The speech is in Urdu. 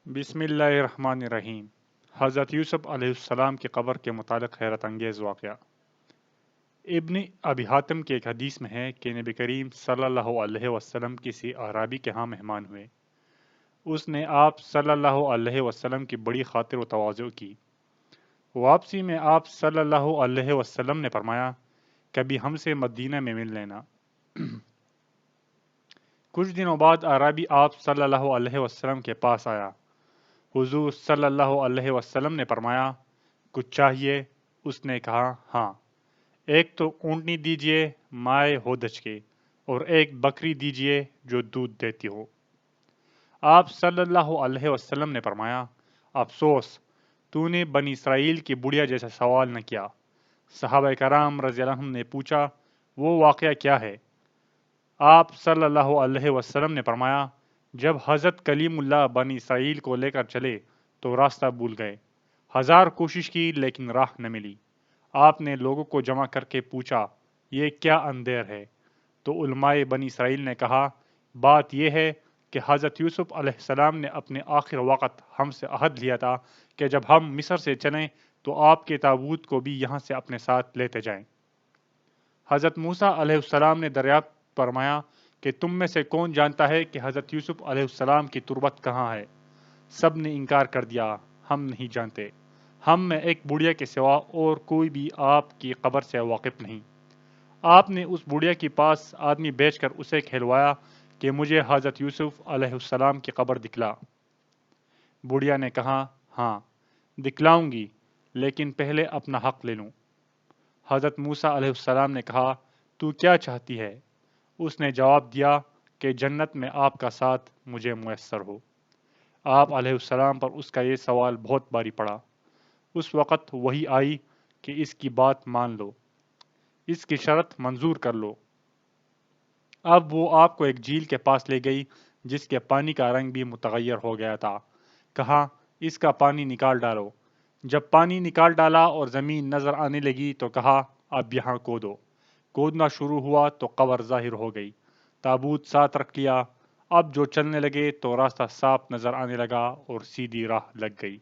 بسم اللہ الرحمن الرحیم۔ حضرت یوسف علیہ السلام کی قبر کے متعلق حیرت انگیز واقعہ۔ ابن ابی حاتم کی ایک حدیث میں ہے کہ نبی کریم صلی اللہ علیہ وسلم کسی اعرابی کے ہاں مہمان ہوئے۔ اس نے آپ صلی اللہ علیہ وسلم کی بڑی خاطر و تواضع کی۔ واپسی میں آپ صلی اللہ علیہ وسلم نے فرمایا، کبھی ہم سے مدینہ میں مل لینا۔ کچھ دنوں بعد اعرابی آپ صلی اللہ علیہ وسلم کے پاس آیا۔ حضور صلی اللہ علیہ وسلم نے فرمایا، کچھ چاہیے؟ اس نے کہا، ہاں، ایک تو اونٹنی دیجئے مائے ہودج کے، اور ایک بکری دیجئے جو دودھ دیتی ہو۔ آپ صلی اللہ علیہ وسلم نے فرمایا، افسوس تو نے بنی اسرائیل کی بڑیا جیسا سوال نہ کیا۔ صحابہ کرام رضی اللہ عنہم نے پوچھا، وہ واقعہ کیا ہے؟ آپ صلی اللہ علیہ وسلم نے فرمایا، جب حضرت کلیم اللہ بنی اسرائیل کو لے کر چلے تو راستہ بھول گئے۔ 1000 کوشش کی لیکن راہ نہ ملی۔ آپ نے لوگوں کو جمع کر کے پوچھا، یہ کیا اندھیر ہے؟ تو علماء بنی اسرائیل نے کہا، بات یہ ہے کہ حضرت یوسف علیہ السلام نے اپنے آخر وقت ہم سے عہد لیا تھا کہ جب ہم مصر سے چلیں تو آپ کے تابوت کو بھی یہاں سے اپنے ساتھ لیتے جائیں۔ حضرت موسیٰ علیہ السلام نے دریافت فرمایا کہ تم میں سے کون جانتا ہے کہ حضرت یوسف علیہ السلام کی تربت کہاں ہے؟ سب نے انکار کر دیا، ہم نہیں جانتے۔ ہم میں ایک بڑھیا کے سوا اور کوئی بھی آپ کی قبر سے واقف نہیں۔ آپ نے اس بڑھیا کے پاس آدمی بھیج کر اسے کھلوایا کہ مجھے حضرت یوسف علیہ السلام کی قبر دکھلا۔ بڑھیا نے کہا، ہاں، دکھلاؤں گی، لیکن پہلے اپنا حق لے لوں۔ حضرت موسیٰ علیہ السلام نے کہا، تو کیا چاہتی ہے؟ اس نے جواب دیا کہ جنت میں آپ کا ساتھ مجھے میسر ہو۔ آپ علیہ السلام پر اس کا یہ سوال بہت باری پڑا۔ اس وقت وحی آئی کہ اس کی بات مان لو، اس کی شرط منظور کر لو۔ اب وہ آپ کو ایک جھیل کے پاس لے گئی جس کے پانی کا رنگ بھی متغیر ہو گیا تھا۔ کہا، اس کا پانی نکال ڈالو۔ جب پانی نکال ڈالا اور زمین نظر آنے لگی تو کہا، اب یہاں کودو۔ کودنا شروع ہوا تو قبر ظاہر ہو گئی۔ تابوت ساتھ رکھ لیا۔ اب جو چلنے لگے تو راستہ صاف نظر آنے لگا اور سیدھی راہ لگ گئی۔